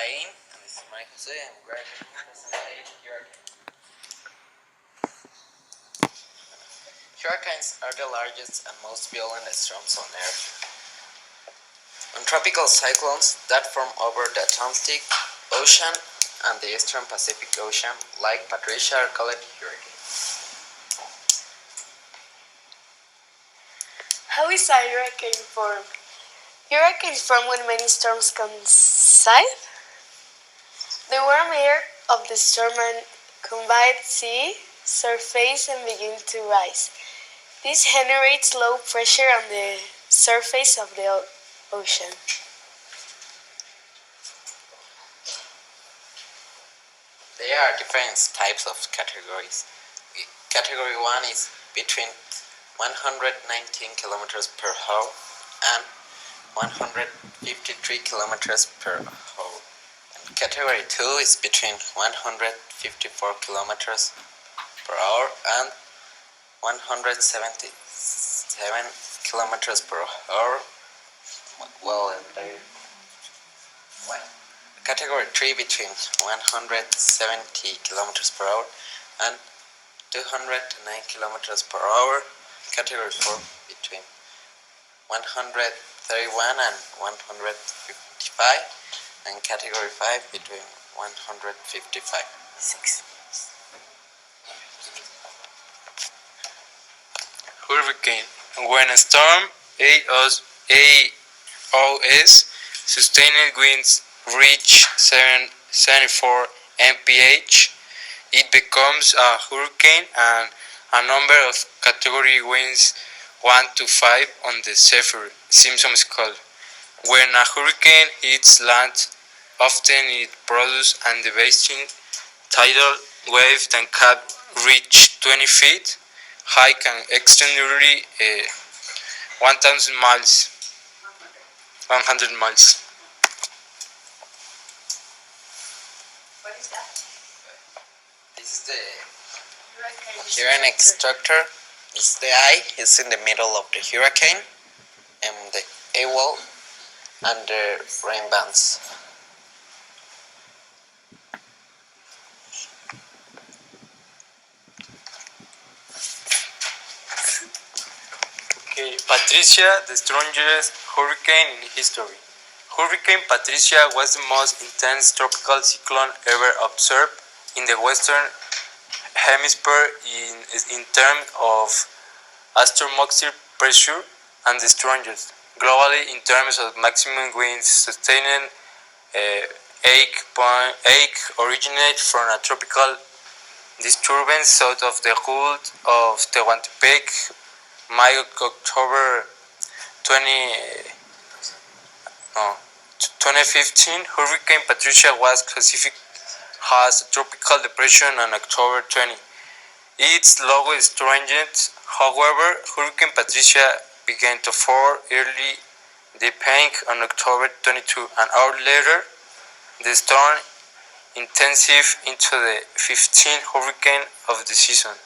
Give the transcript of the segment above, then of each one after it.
Cain, and this is Maria Jose, and we're going to present hurricanes. Hurricanes are the largest and most violent storms on Earth. On tropical cyclones that form over the Atlantic Ocean and the Eastern Pacific Ocean, like Patricia, are called hurricanes. How is a hurricane formed? Hurricanes form when many storms coincide. The warm air of the storm and combined sea surface and begin to rise. This generates low pressure on the surface of the ocean. There are different types of categories. Category 1 is between 119 kilometers per hour and 153 kilometers per hour. And category 2 is between 154 kilometers per hour and 177 kilometers per hour. Category 3 between 170 kilometers per hour and 209 kilometers per hour. Category 4 between 131 and 155, and category 5 between 155. 6. Hurricane. When a storm AOS sustained winds reach 74 mph, it becomes a hurricane, and a number of category winds 1 to 5 on the Saffir-Simpson scale. When a hurricane hits land, often it produces a devastating tidal wave that can reach 20 feet high and extend nearly 100 miles. What is that? This is the hurricane structure. This is the eye. It's in the middle of the hurricane, and the A-wall and the rain bands. Okay, Patricia, the strongest hurricane in history. Hurricane Patricia was the most intense tropical cyclone ever observed in the Western Hemisphere in terms of atmospheric pressure, and the strongest globally in terms of maximum winds, sustaining 8 originate from a tropical disturbance south of the hood of Tehuantepec. October 2015, Hurricane Patricia was classified as a tropical depression on October 20. Its lowest strength, however, Hurricane Patricia began to fall early the peak on October 22. An hour later, the storm intensified into the 15th hurricane of the season.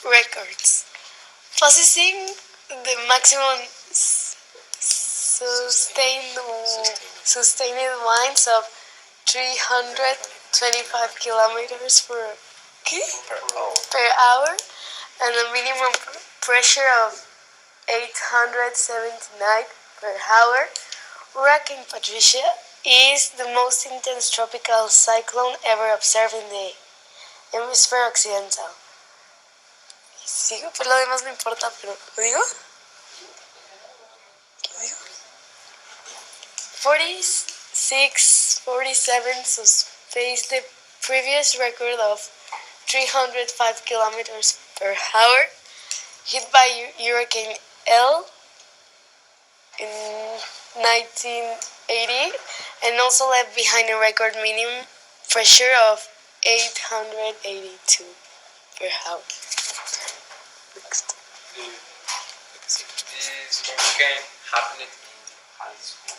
Records. Possessing the maximum sustained winds of 325 kilometers per hour and a minimum pressure of 879 per hour, Hurricane Patricia is the most intense tropical cyclone ever observed in the Hemisphere Occidental. Sigo, pero lo demás no importa, pero ¿lo digo? ¿Qué digo? 47 surpassed the previous record of 305 kilometers per hour, hit by Hurricane L in 1980, and also left behind a record minimum pressure of 882 per hour. This hurricane happened in high school.